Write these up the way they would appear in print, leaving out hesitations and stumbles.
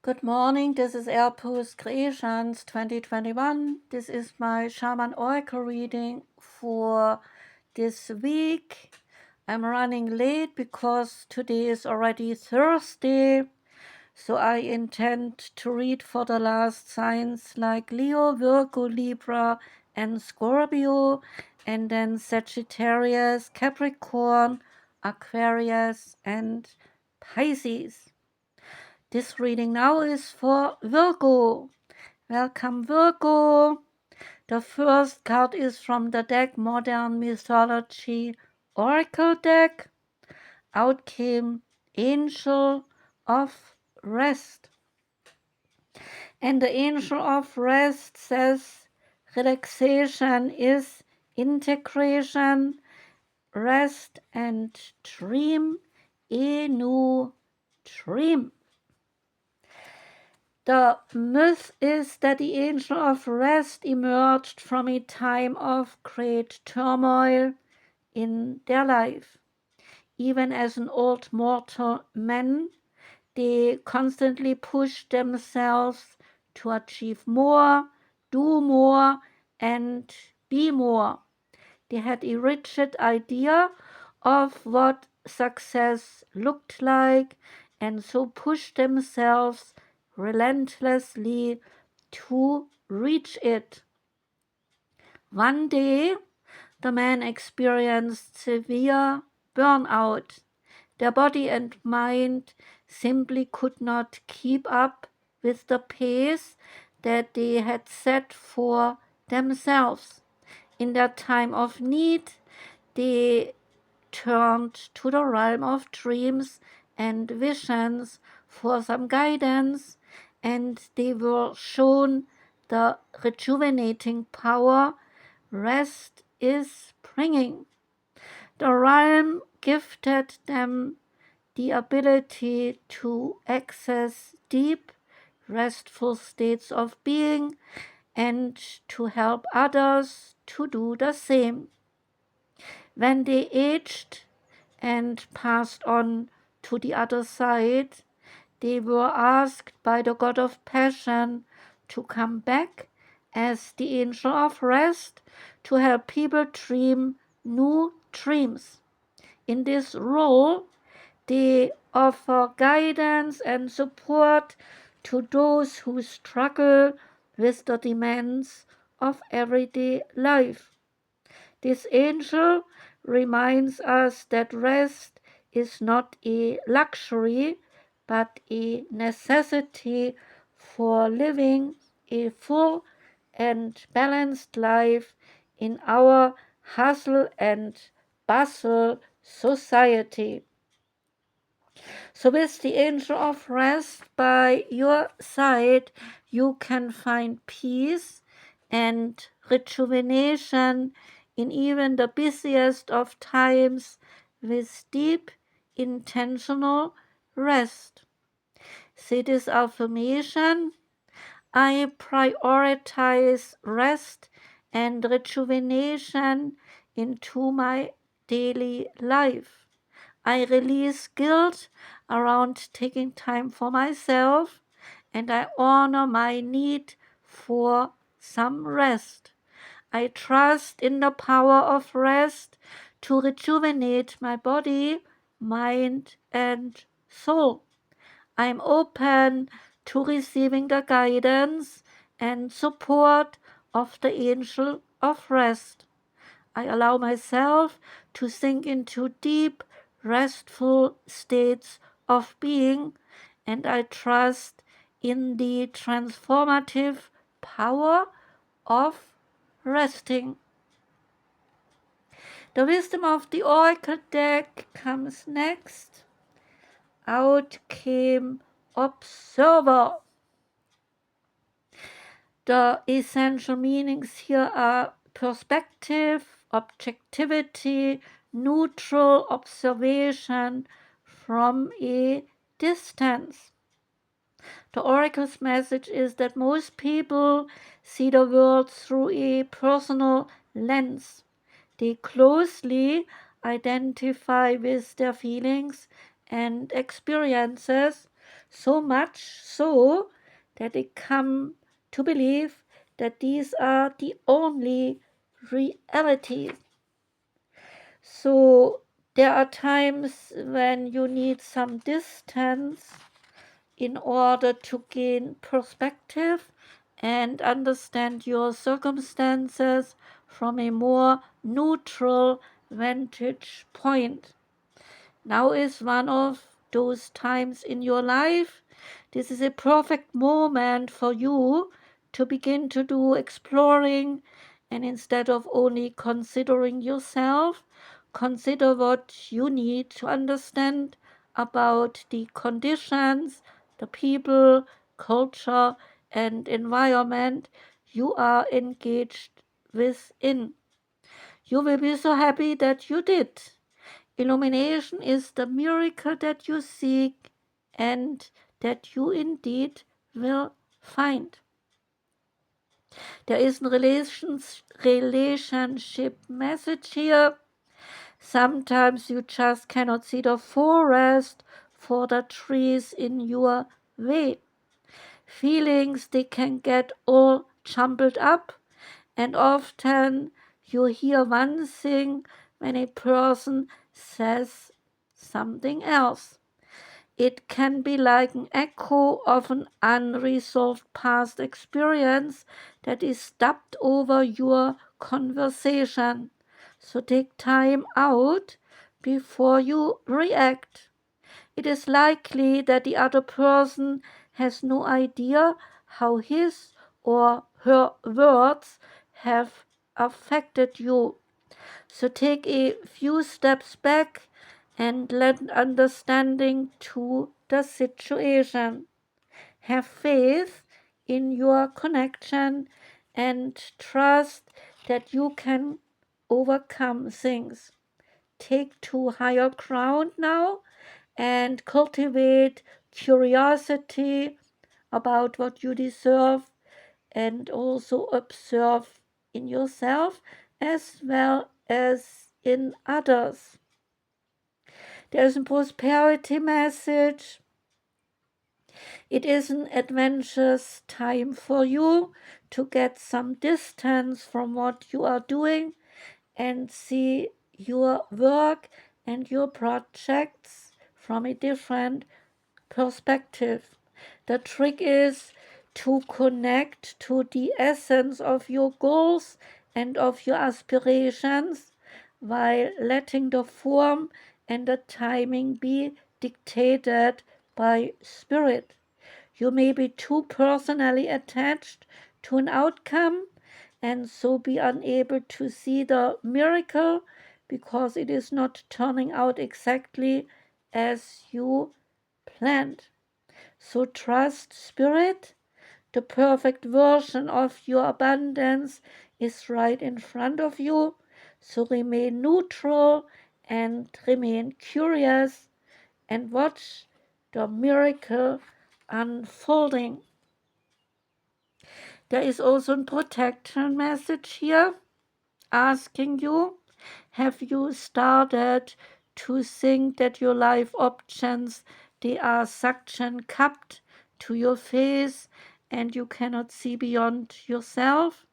Good morning, this is Airpost Creations 2021. This is my Shaman Oracle reading for this week. I'm running late because today is already Thursday, so I intend to read for the last signs like Leo, Virgo, Libra, and Scorpio, and then Sagittarius, Capricorn, Aquarius, and Pisces. This reading now is for Virgo. Welcome, Virgo. The first card is from the deck Modern Mythology Oracle deck. Out came Angel of Rest. And the Angel of Rest says relaxation is integration, rest, and dream a new dream. The myth is that the Angel of Rest emerged from a time of great turmoil in their life. Even as an old mortal man, they constantly pushed themselves to achieve more, do more, and be more. They had a rigid idea of what success looked like and so pushed themselves relentlessly to reach it. One day, the man experienced severe burnout. Their body and mind simply could not keep up with the pace that they had set for themselves. In their time of need, they turned to the realm of dreams and visions for some guidance, and they were shown the rejuvenating power rest is bringing. The realm gifted them the ability to access deep, restful states of being and to help others to do the same. When they aged and passed on to the other side, they were asked by the god of passion to come back as the Angel of Rest to help people dream new dreams. In this role, they offer guidance and support to those who struggle with the demands of everyday life. This angel reminds us that rest is not a luxury, but a necessity for living a full and balanced life in our hustle and bustle society. So with the Angel of Rest by your side, you can find peace and rejuvenation in even the busiest of times with deep, intentional rest. Say this affirmation: I prioritize rest and rejuvenation into my daily life. I release guilt around taking time for myself, and I honor my need for some rest. I trust in the power of rest to rejuvenate my body, mind, and soul. I'm open to receiving the guidance and support of the Angel of Rest. I allow myself to sink into deep, restful states of being, and I trust in the transformative power of resting. The wisdom of the Oracle deck comes next. Out came Observer. The essential meanings here are perspective, objectivity, neutral observation from a distance. The oracle's message is that most people see the world through a personal lens. They closely identify with their feelings and experiences, So much so that they come to believe that these are the only realities. So there are times when you need some distance in order to gain perspective and understand your circumstances from a more neutral vantage point. Now is one of those times in your life. This is a perfect moment for you to begin to do exploring, and instead of only considering yourself, consider what you need to understand about the conditions, the people, culture, and environment you are engaged within. You will be so happy that you did. Illumination is the miracle that you seek and that you indeed will find. There is a relationship message here. Sometimes you just cannot see the forest for the trees in your way. Feelings, they can get all jumbled up, and often you hear one thing when a person says something else. It can be like an echo of an unresolved past experience that is stubbed over your conversation. So take time out before you react. It is likely that the other person has no idea how his or her words have affected you. So take a few steps back and lend understanding to the situation. Have faith in your connection and trust that you can overcome things. Take to higher ground now and cultivate curiosity about what you deserve, and also observe in yourself as well as in others. There's a prosperity message. It is an adventurous time for you to get some distance from what you are doing and see your work and your projects from a different perspective. The trick is to connect to the essence of your goals and of your aspirations while letting the form and the timing be dictated by spirit. You may be too personally attached to an outcome and so be unable to see the miracle because it is not turning out exactly as you planned. So trust spirit. The perfect version of your abundance is right in front of you. So remain neutral and remain curious and watch the miracle unfolding. There is also a protection message here asking you, have you started to think that your life options, they are suction cupped to your face and you cannot see beyond yourself?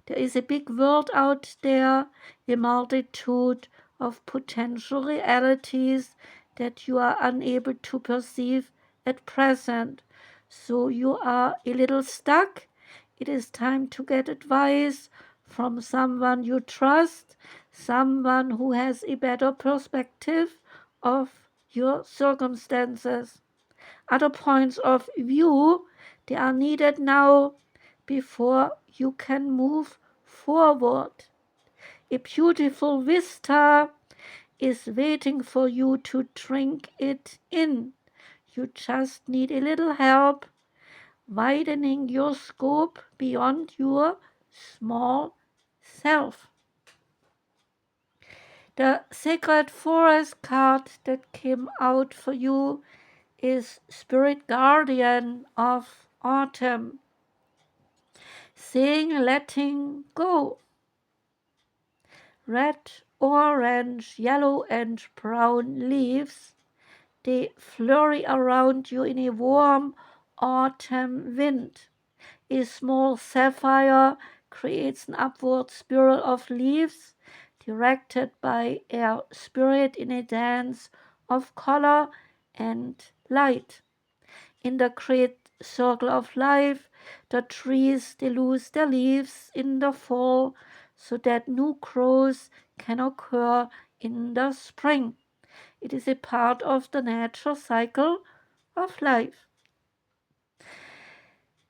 There is a big world out there, a multitude of potential realities that you are unable to perceive at present. So you are a little stuck. It is time to get advice from someone you trust, someone who has a better perspective of your circumstances. Other points of view, they are needed now before you can move forward. A beautiful vista is waiting for you to drink it in. You just need a little help widening your scope beyond your small self. The Sacred Forest card that came out for you is Spirit Guardian of Autumn, saying letting go. Red, orange, yellow, and brown leaves, they flurry around you in a warm autumn wind. A small sapphire creates an upward spiral of leaves directed by air spirit in a dance of color and light. In the great circle of life, the trees they lose their leaves in the fall so that new growth can occur in the spring. It is a part of the natural cycle of life.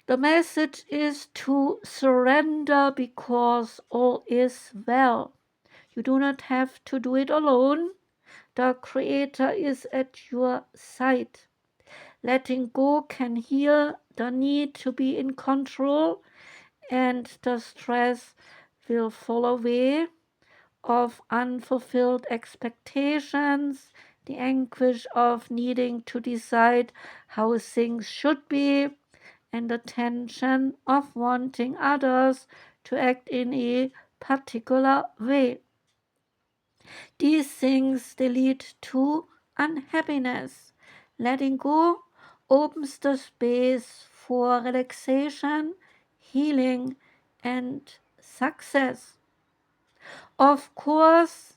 The message is to surrender because all is well. You do not have to do it alone. The Creator is at your side. Letting go can heal the need to be in control, and the stress will fall away of unfulfilled expectations, the anguish of needing to decide how things should be, and the tension of wanting others to act in a particular way. These things they lead to unhappiness. Letting go opens the space for relaxation, healing, and success. Of course,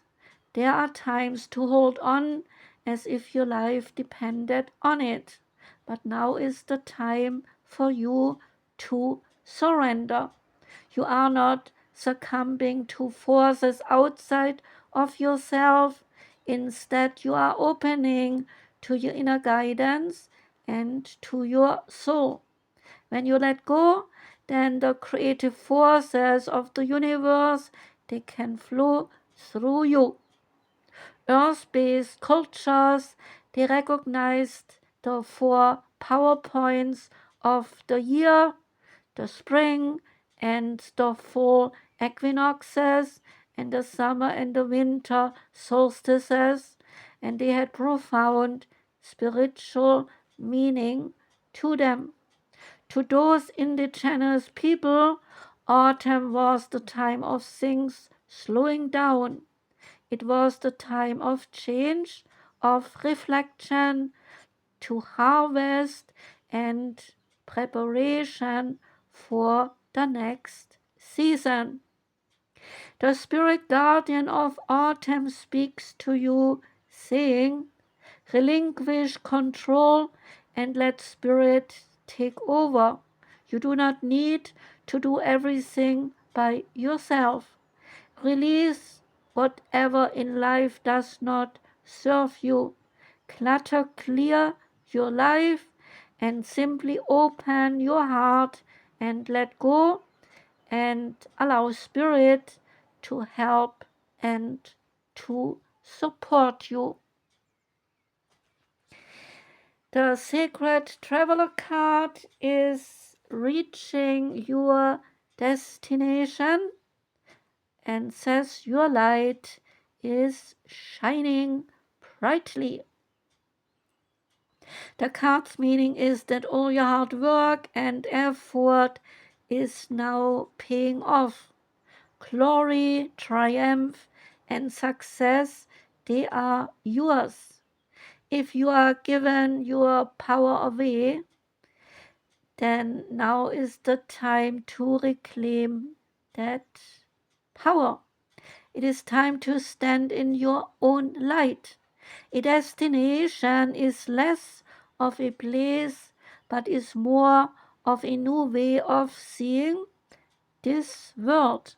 there are times to hold on as if your life depended on it, but now is the time for you to surrender. You are not succumbing to forces outside of yourself. Instead, you are opening to your inner guidance and to your soul. When you let go, then the creative forces of the universe they can flow through you. Earth-based cultures they recognized the four power points of the year, the spring and the fall equinoxes, and the summer and the winter solstices, and they had profound spiritual meaning to them. To those indigenous people, autumn was the time of things slowing down. It was the time of change, of reflection, to harvest and preparation for the next season. The spirit guardian of autumn speaks to you, saying, relinquish control and let spirit take over. You do not need to do everything by yourself. Release whatever in life does not serve you. Clutter clear your life and simply open your heart and let go and allow spirit to help and to support you. The sacred traveler card is reaching your destination and says your light is shining brightly. The card's meaning is that all your hard work and effort is now paying off. Glory, triumph, and success, they are yours. If you are given your power away, then now is the time to reclaim that power. It is time to stand in your own light. A destination is less of a place, but is more of a new way of seeing this world.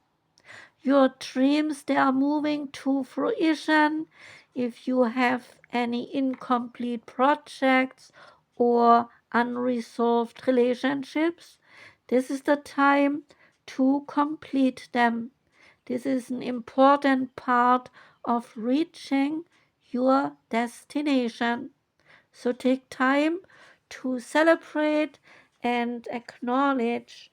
Your dreams, they are moving to fruition. If you have any incomplete projects or unresolved relationships, this is the time to complete them. This is an important part of reaching your destination. So take time to celebrate and acknowledge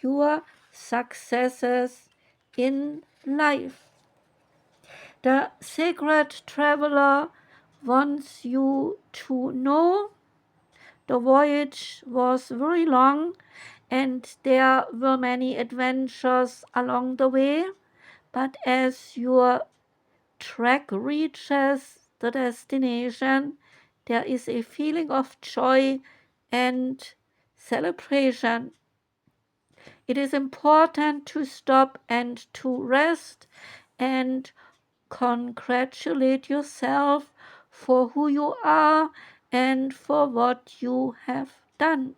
your successes in life. The sacred traveler wants you to know the voyage was very long and there were many adventures along the way, but as your track reaches the destination, there is a feeling of joy and celebration. It is important to stop and to rest and congratulate yourself for who you are and for what you have done.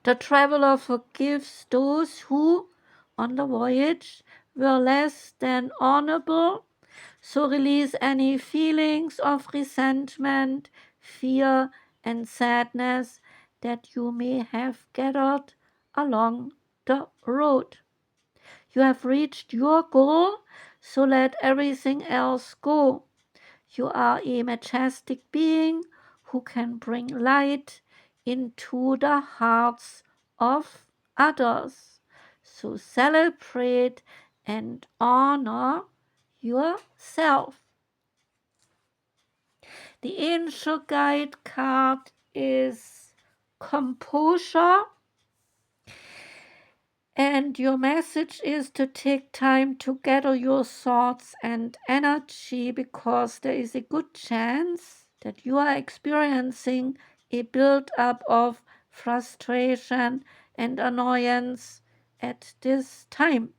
The traveler forgives those who, on the voyage, were less than honorable, so release any feelings of resentment, fear, and sadness that you may have gathered along the road. You have reached your goal, so let everything else go. You are a majestic being who can bring light into the hearts of others. So celebrate and honor yourself. The angel guide card is composure. And your message is to take time to gather your thoughts and energy, because there is a good chance that you are experiencing a build-up of frustration and annoyance at this time.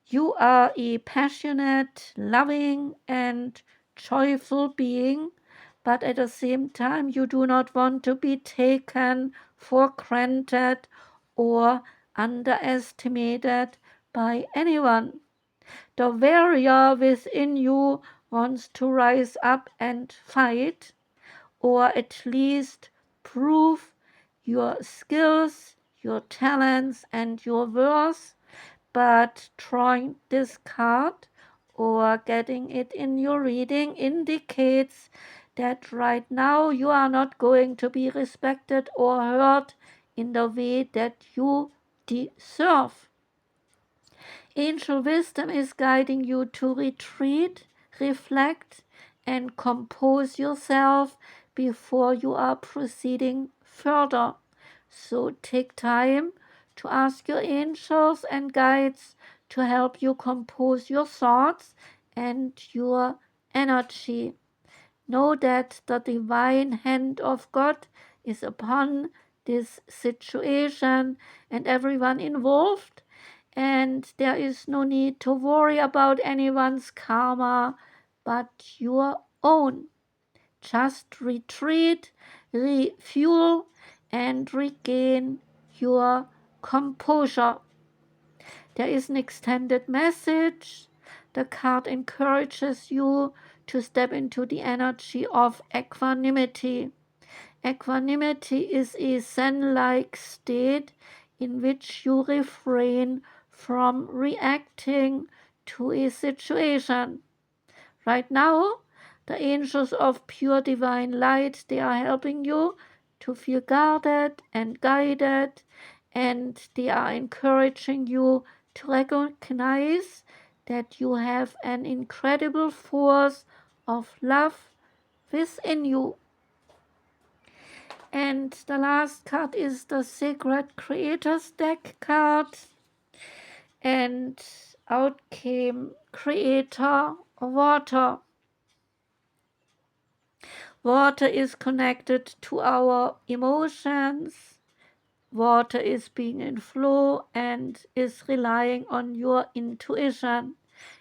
You are a passionate, loving, and joyful being, but at the same time, you do not want to be taken for granted or underestimated by anyone. The warrior within you wants to rise up and fight, or at least prove your skills, your talents, and your worth. But drawing this card or getting it in your reading indicates that right now you are not going to be respected or heard in the way that you deserve. Angel wisdom is guiding you to retreat, reflect, and compose yourself before you are proceeding further. So take time to ask your angels and guides to help you compose your thoughts and your energy. Know that the divine hand of God is upon this situation and everyone involved, and there is no need to worry about anyone's karma but your own. Just retreat, refuel, and regain your composure. There is an extended message. The card encourages you to step into the energy of equanimity. Equanimity is a zen-like state in which you refrain from reacting to a situation. Right now, the angels of pure divine light, they are helping you to feel guarded and guided, and they are encouraging you to recognize that you have an incredible force of love within you. And the last card is the Sacred Creators deck card. And out came Creator Water. Water is connected to our emotions. Water is being in flow and is relying on your intuition.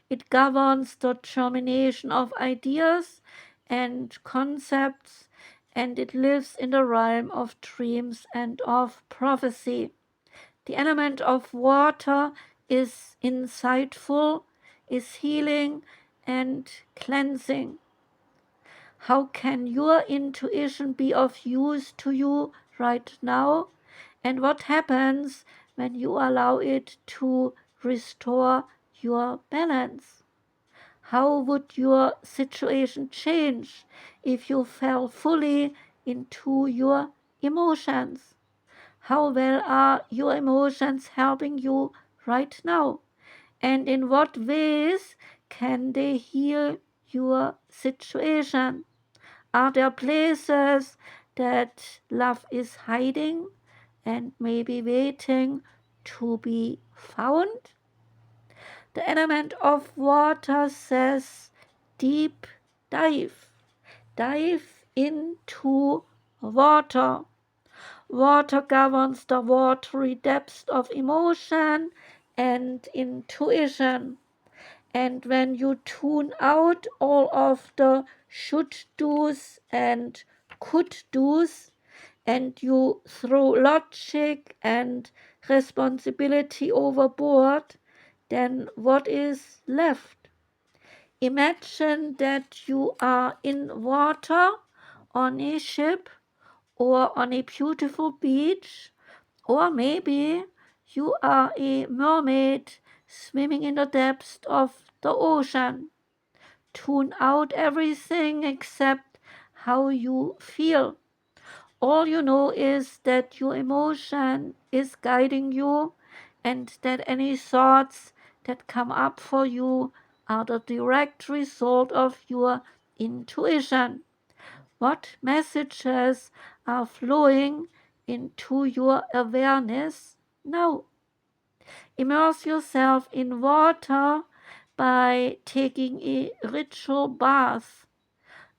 It governs the germination of ideas and concepts, and it lives in the realm of dreams and of prophecy. The element of water is insightful, is healing and cleansing. How can your intuition be of use to you right now? And what happens when you allow it to restore your balance? How would your situation change if you fell fully into your emotions? How well are your emotions helping you right now? And in what ways can they heal your situation? Are there places that love is hiding and maybe waiting to be found? The element of water says deep dive. Dive into water. Water governs the watery depths of emotion and intuition. And when you tune out all of the should do's and could do's, and you throw logic and responsibility overboard, then what is left? Imagine that you are in water on a ship or on a beautiful beach, or maybe you are a mermaid swimming in the depths of the ocean. Tune out everything except how you feel. All you know is that your emotion is guiding you, and that any thoughts that come up for you are the direct result of your intuition. What messages are flowing into your awareness now? Immerse yourself in water by taking a ritual bath.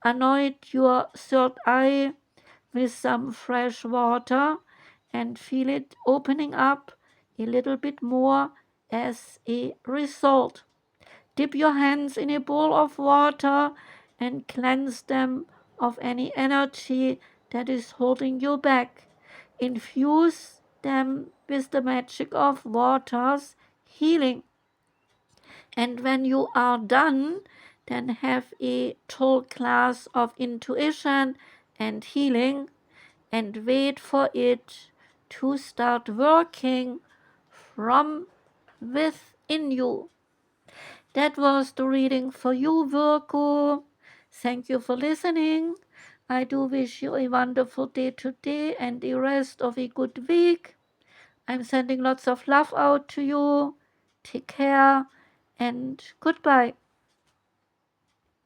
Anoint your third eye with some fresh water and feel it opening up a little bit more as a result. Dip your hands in a bowl of water and cleanse them of any energy that is holding you back. Infuse them with the magic of water's healing. And when you are done, then have a total class of intuition and healing and wait for it to start working from within you. That was the reading for you, Virgo. Thank you for listening. I do wish you a wonderful day today and the rest of a good week. I'm sending lots of love out to you. Take care and goodbye.